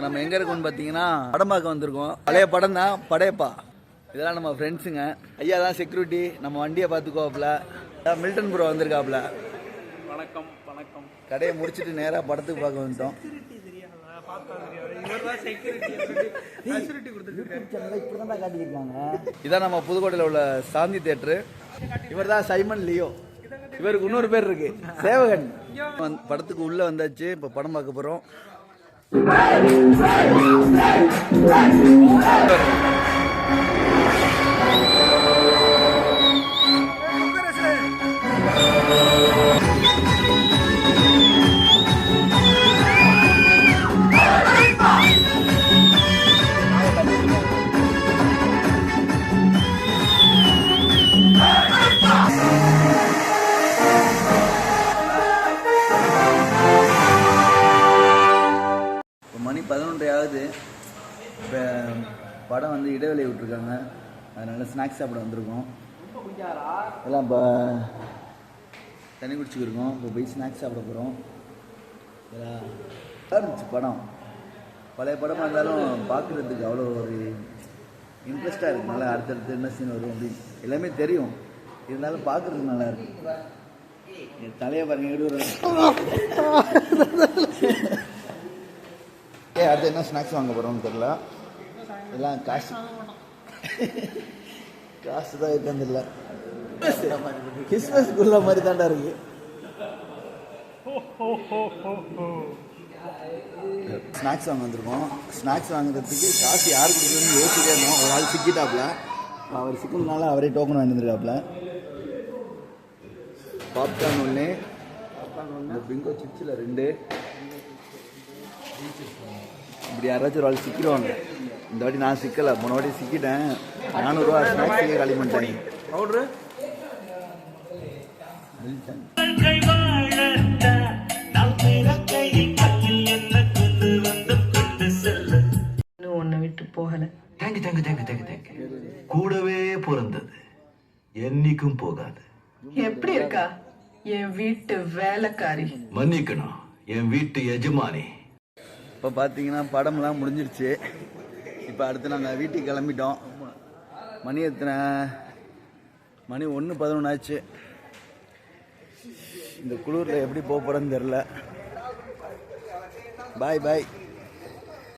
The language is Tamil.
நம்ம எங்க இருக்கோம்னு பார்த்தீங்கன்னா படம் பார்க்க வந்திருக்கோம். பழைய படம் தான் படையப்பா. இதெல்லாம் நம்ம ஃப்ரெண்ட்ஸுங்க. ஐயா தான் செக்யூரிட்டி. நம்ம வண்டியை பார்த்துக்கோப்ல. Milton bro வந்திருக்காப்ல. வணக்கம் வணக்கம். கடையை முடிச்சுட்டு நேராக படத்துக்கு பார்க்க வந்துட்டோம். இதான் நம்ம புதுக்கோட்டையில் உள்ள சாந்தி தியேட்டரு. இவர் தான் சைமன் லியோ. இவருக்கு இன்னொரு பேர் இருக்கு, சேவகன். படத்துக்கு உள்ள வந்தாச்சு. இப்ப படம் பார்க்க போறோம். மணி 11 ஆகுது. இப்போ படம் வந்து இடைவெளி விட்டுருக்காங்க. அதனால ஸ்நாக்ஸ் சாப்பிட வந்திருக்கோம். எல்லாம் இப்போ தண்ணி குடிச்சுக்கிருக்கோம். இப்போ போய் ஸ்நாக்ஸ் சாப்பிட போகிறோம். இருந்துச்சு படம். பழைய படமாக இருந்தாலும் பார்க்குறதுக்கு அவ்வளோ ஒரு இன்ட்ரெஸ்டாக இருக்குது. நல்லா அடுத்தடுத்து என்ன சீன் வரும் அப்படின்னு எல்லாமே தெரியும். இருந்தாலும் பார்க்குறதுக்கு நல்லா இருக்கு. தலையை பாருங்க, அடுத்து என்ன ஸ்நாக்ஸ் வாங்க போகிறோம்னு தெரியல. எல்லாம் காசு தான் இருக்கிறதில்ல. கிறிஸ்மஸ்க்குள்ள மாதிரி தாண்டா இருக்கு. ஸ்நாக்ஸ் வாங்க வந்திருக்கோம். ஸ்நாக்ஸ் வாங்குறதுக்கு காசு யார் கொடுக்குறதுன்னு யோசிச்சுட்டே இருந்தோம். ஒரு ஆள் சிக்கிட்டாப்ல. அவர் சிக்கினால அவரே டோக்கன் வாங்கியிருக்காப்ல. பாப்கார்ன் ஒன்று, பிங்கோ சிப்ஸில் 2. இப்படி யாராச்சும் ஒரு ஆள் சிக்கிடுவாங்க. இந்த வாட்டி நான் சிக்கலை. போன வாட்டி சிக்கிட்டேன். 400 ரூபா ஸ்நாக்ஸுக்கே காலி பண்ணிட்டேன். உன்னை விட்டு போகல. கூடவே பிறந்தது என்னைக்கும் போகாது. எப்படி இருக்கா என் வீட்டு வேலைக்காரி? மன்னிக்கணும், என் வீட்டு எஜமானி. இப்போ பார்த்தீங்கன்னா படம்லாம் முடிஞ்சிருச்சு. இப்போ அடுத்து நாங்கள் வீட்டுக்கு கிளம்பிட்டோம். மணி எத்தனை? மணி 1:11 ஆச்சு. இந்த குளிரில் எப்படி போக போகிறேன்னு தெரில. பாய் பாய்.